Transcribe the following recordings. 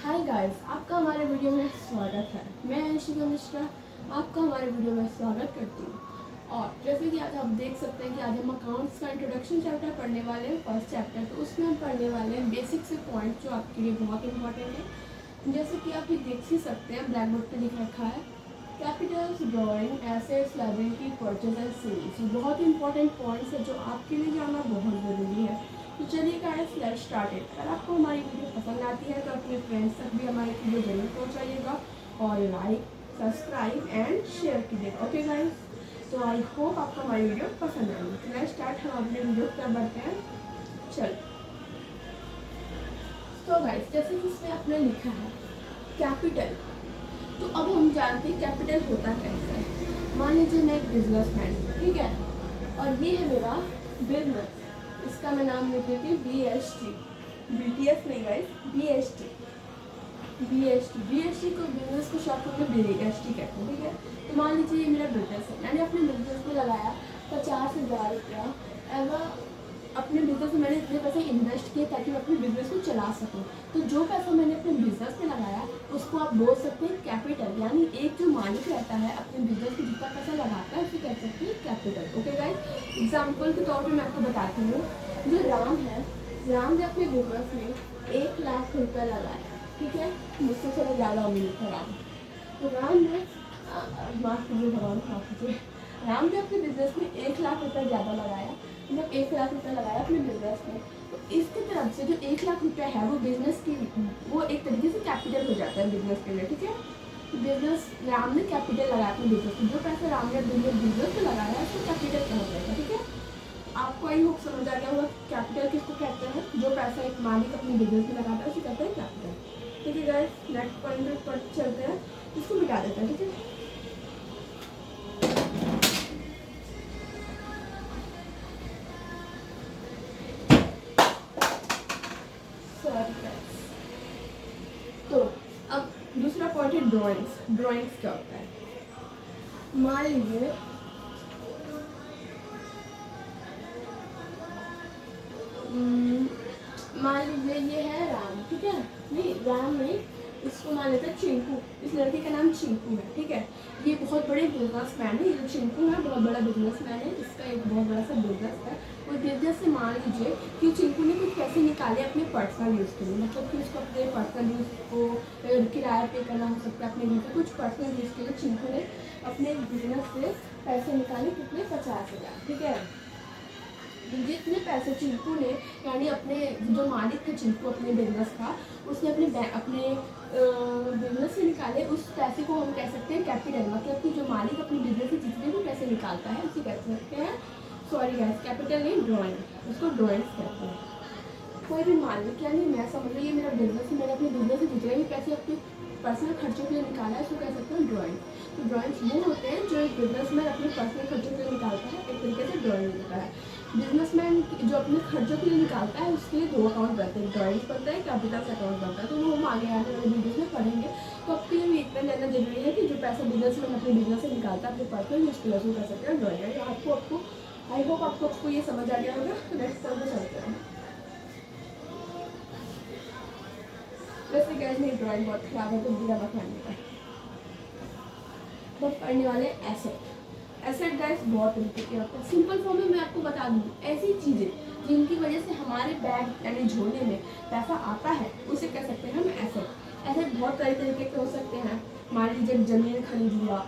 Hi guys, आपका हमारे video में स्वागत है। मैं अंशिका मिश्रा आपका हमारे वीडियो में स्वागत करती हूँ। और जैसे कि आज आप देख सकते हैं कि आज हम अकाउंट्स का इंट्रोडक्शन चैप्टर पढ़ने वाले हैं, फर्स्ट चैप्टर। तो उसमें हम पढ़ने वाले हैं बेसिक से पॉइंट जो आपके लिए बहुत इंपॉर्टेंट है। जैसे कि आप ये देख ही सकते हैं, ब्लैक बोर्ड पर लिख रखा है capitals, drawing, assets, liability, purchase and sales. बहुत इंपॉर्टेंट पॉइंट्स है जो आपके लिए जानना बहुत ज़रूरी है। तो चलिए गाइस, लेट्स स्टार्टेड। अगर आपको हमारी वीडियो पसंद आती है तो अपने फ्रेंड्स तक भी हमारी वीडियो जरूर पहुंचाइएगा और लाइक, सब्सक्राइब एंड शेयर कीजिएगा। ओके गाइस, तो आई होप आपको हमारी वीडियो पसंद आएगी। लेट्स स्टार्ट, हम अपने वीडियो की तरफ बढ़ते हैं। चल, तो गाइस जैसे कि इसमें आपने लिखा है कैपिटल, तो अब हम जानते हैं कैपिटल होता कैसे है। मान लीजिए मैं एक बिजनेसमैन हूँ, ठीक है, और ये है मेरा बिजनेस। इसका मैं नाम लिख देती हूँ BST, BTS नहीं गाइस, BST। BST को बिजनेस को शॉर्ट फॉर्म में BST कहते हैं, ठीक है। तो मान लीजिए ये मेरा बिजनेस है, मैंने अपने बिजनेस में लगाया 50,000 रुपया। एज अपने बिजनेस में मैंने इतने पैसे इन्वेस्ट किए ताकि मैं अपने बिजनेस को चला सकूं। तो जो पैसा मैंने अपने बिजनेस में लगाया उसको आप बोल सकते हैं कैपिटल, यानी एक जो मालिक रहता है अपने बिजनेस में जितना पैसा लगाता है उसे कह सकते हैं कैपिटल। ओके गाइस, एग्जाम्पल के तौर पे मैं आपको बताती हूँ। जो राम है, राम ने अपने बिजनेस में 1 लाख रुपया लगाया, ठीक है। मुझसे थोड़ा ज़्यादा उम्मीद था राम। तो राम ने माफ़ कीजिए भगवान, माफ़ कीजिए, राम ने अपने बिजनेस में 1 लाख रुपया ज़्यादा लगाया, मतलब 1 लाख रुपया लगाया अपने बिजनेस में। तो इसकी तरफ से जो 1 लाख रुपया है वो बिजनेस की, वो एक तरीके से कैपिटल हो जाता है बिजनेस के लिए, ठीक है। बिजनेस, राम ने कैपिटल लगाया अपने बिजनेस में, जो पैसा राम ने अपने बिजनेस में लगाया उसको कैपिटल कहा जाएगा, ठीक है। आपको आई होप समझ आ गया होगा कैपिटल किसको कहते हैं। जो पैसा एक मालिक अपने बिजनेस में लगाता है उसे कहते हैं कैपिटल, ठीक है गाइस। नेक्स्ट पॉइंट पर चलते हैं, इसको मिटा देते हैं, ठीक है। तो अब दूसरा पॉइंट है ड्राइंग्स। ड्राइंग्स क्या होता है? मान लीजिए ये है राम, ठीक है। नहीं, राम नहीं, इसको मान लेते हैं चिंकू। इस लड़के का नाम चिंकू है, ठीक है। ये बहुत बड़े बिजनेसमैन है। ये जो चिंकू है बहुत बड़ा बिजनेसमैन है, इसका एक बहुत बड़ा सा बिजनेस है। और बिजनेस से मान लीजिए कि चिंकू ने कुछ पैसे निकाले अपने पर्सनल यूज़ के लिए, मतलब कि उसको अपने पर्सनल यूज़ को किराया पे करना हो सकता है अपने घर पे, कुछ पर्सनल यूज़ के लिए चिंकू ने अपने बिजनेस से पैसे निकाले, कितने? 50,000, ठीक है। जितने पैसे चिंकू ने, यानी अपने जो मालिक थे चिंकू अपने बिजनेस का, उसने अपने बिजनेस से निकाले, उस पैसे को हम कह सकते हैं कैपिटल। मतलब कि जो मालिक अपने बिजनेस से जितने भी पैसे निकालता है उसे कह सकते हैं, सॉरी गैस, कैपिटल नहीं, ड्राइंग, उसको ड्राइंग्स कहते हैं। कोई भी मालिक, यानी मैं समझ लो ये मेरा बिजनेस है, मैंने अपने बिजनेस से जितने भी पैसे अपने पर्सनल खर्चों के लिए निकाला है उसको कह सकते हैं ड्राइंग। तो ड्राइंग्स वो होते हैं जो एक बिजनेसमैन अपने पर्सनल खर्चों के लिए निकालता है, एक तरीके से ड्राइंग होता है। बिजनेसमैन जो अपने खर्चों के लिए निकालता है उसके लिए 2 अकाउंट बनते हैं, ड्राइंग्स बनता है, कैपिटल अकाउंट बनता है। तो वो हम आगे आने वाले वीडियोस में पढ़ेंगे। तो आपके लिए इतना जानना जरूरी है कि जो पैसा बिजनेसमैन अपने बिजनेस से निकालता है अपने पर्सनल यूज के लिए उसको कह सकते हैं ड्राइंग है। आपको आई होप आपको ये समझ आ गया होगा। तो नेक्स्ट पर चलते हैं। वैसे गैस मेरी ड्राइंग बहुत खराब है तो बुरा मत मानिएगा। बट पढ़ने वाले एसेट। एसेट गाइस बहुत तरीके के होते हैं। सिंपल फॉर्म में मैं आपको बता दूँ, ऐसी चीज़ें जिनकी वजह से हमारे बैग यानी झोले में पैसा आता है उसे कह सकते हैं हम एसेट। एसेट बहुत सारे तरीके के हो सकते हैं। मान लीजिए ज़मीन खरीद लिया,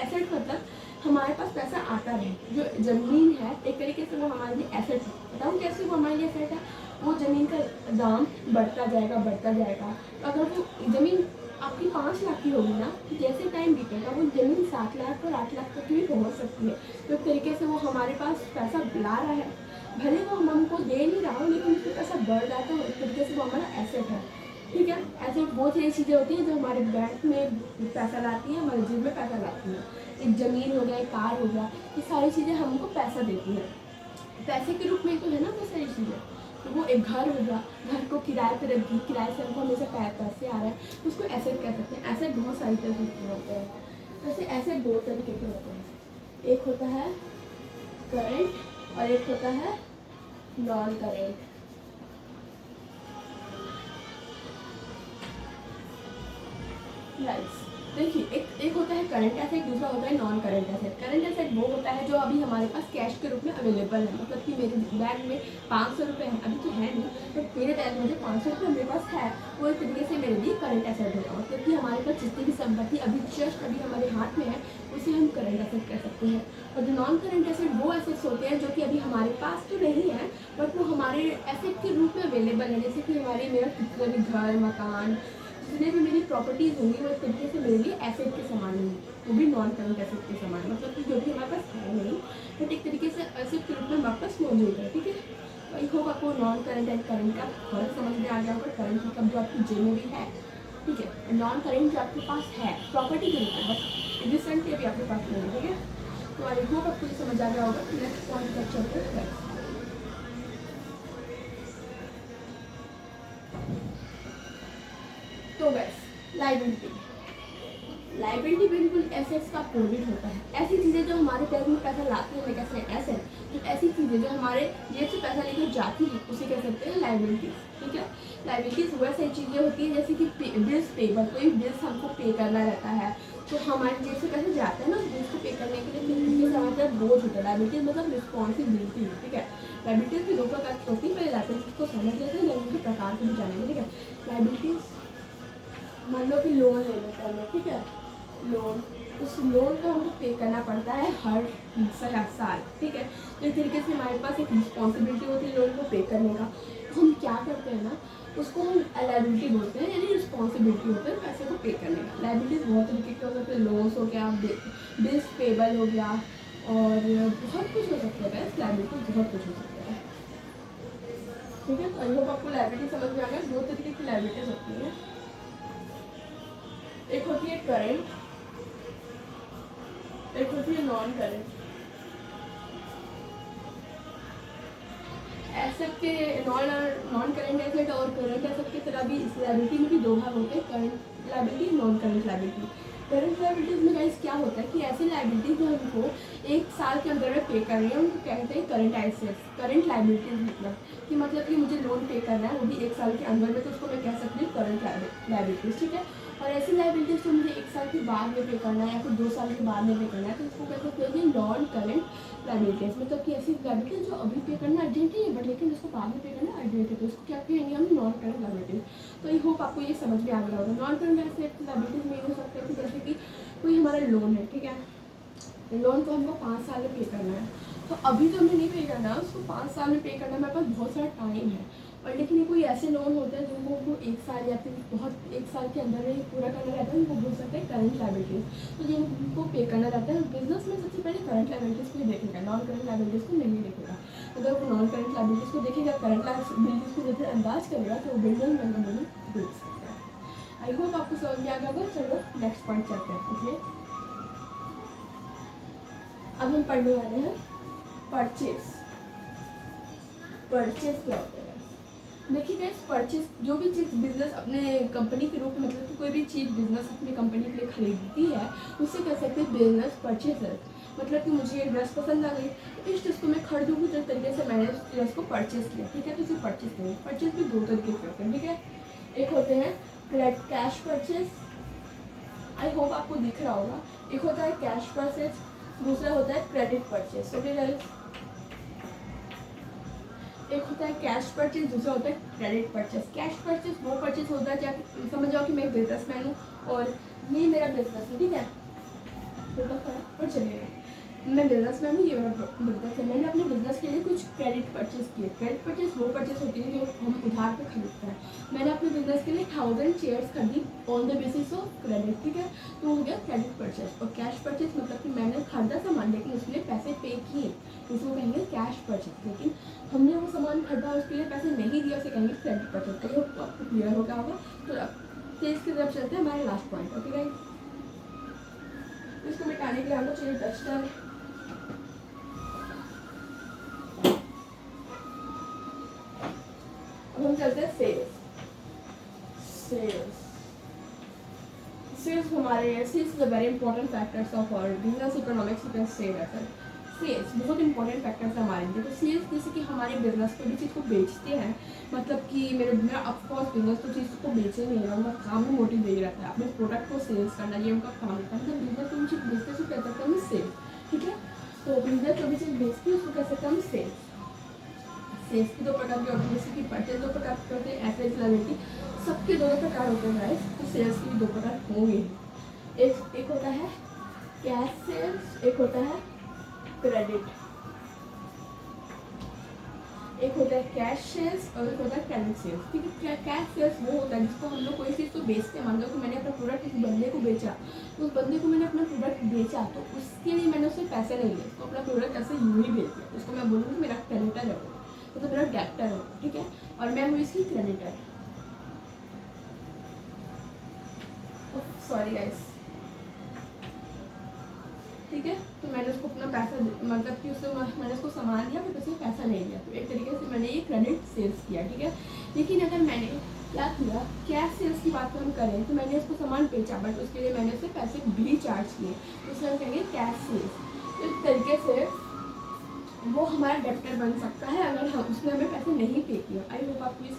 एसेट मतलब हमारे पास पैसा आता है। जो ज़मीन है एक तरीके से वो हमारे लिए एसेट है। बताऊँ कैसे वो हमारे लिए एसेट है? वो ज़मीन का दाम बढ़ता जाएगा बढ़ता जाएगा। तो अगर वो ज़मीन आपकी 5 लाख की होगी ना, जैसे टाइम बीतेगा वो ज़मीन 7 लाख और 8 लाख तक भी पहुंच सकती है। तो एक तरीके से वो हमारे पास पैसा ला रहा है, भले वो हमको दे नहीं रहा हो लेकिन उसमें पैसा बढ़ जाता है। एक तरीके से वो हमारा एसेट है, ठीक है। एसेट वो सारी चीज़ें होती हैं जो हमारे बैंक में पैसा लाती हैं, हमारे जेब में पैसा लाती हैं। एक ज़मीन हो गया, एक कार हो गया, ये सारी चीज़ें हमको पैसा देती हैं। पैसे के रूप में तो है ना वो सारी चीज़ें। तो वो एक घर हो गया, घर को किराए पर रखी, किराए से हमको हमेशा पैसे आ रहे हैं, उसको एसेट कह सकते हैं। एसेट बहुत सारी तरीके के होते हैं। वैसे एसेट 2 तरीके के होते हैं, एक होता है करेंट और एक होता है नॉन करेंट। गाइस देखिए, एक होता है करंट एसेट, दूसरा होता है non current asset. Current asset वो होता है जो अभी हमारे पास कैश के रूप में अवेलेबल है, मतलब कि मेरे बैग में 500 रुपये हैं, अभी तो है नहीं, बट मेरे बैग में जो 500 रुपये मेरे पास है वो एक तरीके से मेरे लिए करंट एसेट होगा। मतलब कि हमारे पास जितनी भी संपत्ति अभी जस्ट अभी हमारे हाथ में है उसे हम करंट एसेट कह सकते हैं। और जो नॉन करंट एसेट वो एसेट्स होते हैं जो कि अभी हमारे पास तो नहीं है बट वो हमारे एसेट के रूप में अवेलेबल है, जैसे कि हमारे मेरा कितने भी घर मकान जितने भी मेरी प्रॉपर्टीज़ होंगी वो एक तरीके से मेरे लिए एसेट के समान होंगी, वो भी नॉन करंट एसेट के समान, मतलब कि जो भी हमारे पास है नहीं बट एक तरीके से एसेट के रूप में हमारे पास मौजूद है। ठीक है, तो आई होप आपको नॉन करंट एंड करंट का फर्क समझ में आ गया होगा। करंट मतलब जो आपकी जेब में भी है, ठीक है, नॉन करंट जो आपके पास है प्रॉपर्टी के रूप में, बस रिसेंटली अभी आपके पास नहीं है। ठीक है, तो आई होप आपको ये समझ आ गया होगा। नेक्स्ट पॉइंट पर चलते हैं। तो गैस लाइबिलिटी बिल्कुल एसेट्स का अपोजिट होता है। ऐसी चीज़ें जो हमारे पैर में पैसा लाती हैं कैसे एसेट, तो ऐसी चीज़ें जो हमारे जेब से पैसा लेकर जाती हैं उसे कह सकते हैं लाइबिलिटीज। ठीक है, लाइबिलिटीज वैसे चीज़ें होती हैं जैसे कि बिल्स पेबल, कोई बिल्स हमको पे करना रहता है तो हमारे जेब से पैसे जाते हैं ना बिल्स को पे करने के लिए, हमारे बोझ होता है। लाइबिलिटीज मतलब रिस्पॉन्सिबिलिटी। ठीक है, लाइबिलिटीज भी दो प्रकार की होती है, पहले लाते हैं जिसको समझ लेते हैं लोगों के प्रकार को भी जानेंगे। ठीक है, लाइबिलिटीज मान लो कि लोन ले लेते हैं, ठीक है, लोन, उस लोन को हमको पे करना पड़ता है हर साल। ठीक है, तो इस तरीके से हमारे पास एक रिस्पॉन्सिबिलिटी होती है लोन को पे करने का। तो हम क्या करते हैं ना, उसको हम लाइबिलिटी बोलते हैं, यानी रिस्पॉन्सिबिलिटी होता है पैसे को पे करने का। लाइबिलिटीज बहुत तरीके के हो सकते हैं, लोन्स हो गया, बिल्स पेबल हो गया, और बहुत कुछ हो सकता है। लाइबिलिटी बहुत कुछ हो सकता है। ठीक है, तो आई होप आपको लाइबिलिटी समझ में आ गया। दो तरीके की लाइबिलिटीज होती है, एक होती है करंट, एक होती है नॉन करंट। एसेट के नॉन करंट एसेट और करंट एसेट की तरह भी इस लायबिलिटी में भी दो भाग होते हैं, current liability, non current liability. Current liabilities में गाइस क्या होता है कि ऐसी लायबिलिटी जो हमको एक साल के अंदर में पे कर रही है उनको कहते हैं करंट एसेट्स, करंट लायबिलिटीज। मतलब कि मुझे लोन पे करना है वो भी एक साल के अंदर में, तो उसको मैं कह सकती हूँ करंट लायबिलिटीज। ठीक है, और ऐसी लायबिलिटीज तो मुझे एक साल के बाद में पे करना है या फिर 2 साल के बाद में पे करना है, तो उसको कहते हैं नॉन करंट लायबिलिटीज। मतलब कि ऐसी लायबिलिटीज जो अभी पे करना अर्जेंट है बट लेकिन जिसको बाद में पे करना अर्जेंट है, तो उसको क्या कहेंगे हम, नॉन करंट लायबिलिटीज। तो आई होप आपको ये समझ में आ गया होगा। नॉन करंट एसेट लायबिलिटीज में ये हो सकता है कि जैसे कि कोई हमारा लोन है, ठीक है, लोन को हमको 5 साल में पे करना है, तो अभी तो हमें नहीं पे करना है, उसको 5 साल में पे करना है, हमारे पास बहुत सारा टाइम है। और लेकिन ये कोई ऐसे लोन होते हैं जिनको एक साल या फिर बहुत एक साल के अंदर में पूरा करना रहता है, उनको बोल सकते हैं करंट लायबिलिटीज। तो जिनको पे करना रहता है बिजनेस में सबसे पहले करंट लायबिलिटीज को ही देखेगा, नॉन करंट लायबिलिटीज को नहीं देखेगा। अगर वो नॉन करंट लायबिलिटीज को देखेगा, करंट लायबिलिटीज को जैसे अंदाज करेगा तो वो बिजनेस में मनी देख सकता है। आई होप आपको समझ में आ गया। चलो नेक्स्ट पॉइंट चलते हैं। इसलिए अब हम पढ़ने वाले हैं परचेज। परचेज क्या होता है? देखिए गाइस, परचेज जो भी चीज़ बिजनेस अपने कंपनी के रूप में, मतलब कि कोई भी चीज़ बिजनेस अपनी कंपनी के लिए खरीदती है उसे कह सकते हैं बिजनेस परचेजर। मतलब कि मुझे ये ड्रेस पसंद आ गई तो इस ड्रेस को मैं खरीदूँगी, तो इस तरीके से मैंने उस ड्रेस को परचेज किया। ठीक है, तो इसे परचेज करें। परचेज भी दो तरीके से होते हैं। ठीक है, एक होते हैं कैश परचेज, आई होप आपको दिख रहा होगा। एक होता है कैश परचेज, दूसरा होता है क्रेडिट परचेज। ओके गाइस, एक होता है कैश परचेज, दूसरा होता है क्रेडिट परचेज। कैश परचेज वो परचेज होता है जब समझ जाओ कि मैं बिजनेसमैन हूँ और ये मेरा बिजनेस है। ठीक है, और चलिएगा मैं बिजनेसमैन हूँ, ये मेरा बिजनेस है, मैंने अपने बिजनेस के लिए कुछ क्रेडिट परचेज किए। क्रेडिट परचेज वो परचेज होती है जो हम उधार पे खरीदते हैं। मैंने अपने बिजनेस के लिए 1000 चेयर्स खरीदी on the basis of credit. ठीक है, तो हो गया क्रेडिट परचेज। और कैश परचेज मतलब कि मैंने खरीदा सामान लेकिन उसके लिए पैसे पे किए, उसको कहेंगे कैश परचेज। लेकिन हमने वो सामान खरीदा उसके लिए पैसे नहीं दिया, उसे कहेंगे क्रेडिट परचेज। तो आपको क्लियर हो गया होगा। तो अब तेज की तरफ चलते हैं हमारे लास्ट पॉइंट। ओके गाइस, इसको मिटाने के लिए हमको चाहिए डस्टर। अब हम चलते हैं सेल्स। सेल्स हमारे sales is a very important factors of our business economics, you can say that. Sales बहुत इंपॉर्टेंट फैक्टर्स है हमारे लिए। तो सेल्स जैसे कि हमारे बिजनेस को भी चीज़ को बेचते हैं, मतलब कि मेरा ऑफकोर्स बिजनेस तो चीज़ को बेचेंगे ना, उनका काम ही मोटिव यही रहता है अपने प्रोडक्ट को सेल्स करना, ये उनका काम रहता है। मतलब बिजनेस को चीज़ बेचते से कह सकते हैं हम सेल्स, ठीक है। तो बिजनेस जो भी चीज़ बेचती है उसको कह सकते हैं हम सेल्स। सेल्स की दो प्रकार की होती है, जैसे कि परचेज दो प्रकार के होते हैं, एवरेज लाइबिलिटी, सबके दोनों प्रकार होते हैं गाइस। तो सेल्स के भी दो प्रकार होंगे। एक होता है कैश सेल्स, एक होता है क्रेडिट। एक होता है कैश सेल्स और एक होता है क्रेडिट सेल्स, ठीक है। कैश सेल्स वो होता है जिसको हम लोग कोई चीज़ को बेचते हैं। मान लो कि मैंने अपना प्रोडक्ट किसी बंदे को बेचा, तो उस बंदे को मैंने अपना प्रोडक्ट बेचा, तो उसके लिए मैंने उससे पैसे नहीं लिए, उसको अपना प्रोडक्ट ऐसे यूँ ही बेच दिया, उसको मैं बोलूँगी मेरा क्रेडिटर है वो, तो मेरा डेप्टर है, ठीक है। और मैं हूँ इसकी क्रेडिटर। सॉरी गाइस, ठीक है। तो मैंने उसको अपना पैसा मतलब कि उससे मैंने उसको सामान दिया, फिर उससे पैसा नहीं लिया, तो एक तरीके से मैंने ये क्रेडिट सेल्स किया, ठीक है। लेकिन अगर मैंने क्या किया, कैश सेल्स की बात हम करें, तो मैंने उसको सामान बेचा बट उसके लिए मैंने उससे पैसे भी चार्ज किए, तो उसे हम कहेंगे कैश सेल्स। तो इस तरीके से वो हमारा डेप्टर बन सकता है अगर हम उसने हमें पैसे नहीं पे किया। आई होप आपको ये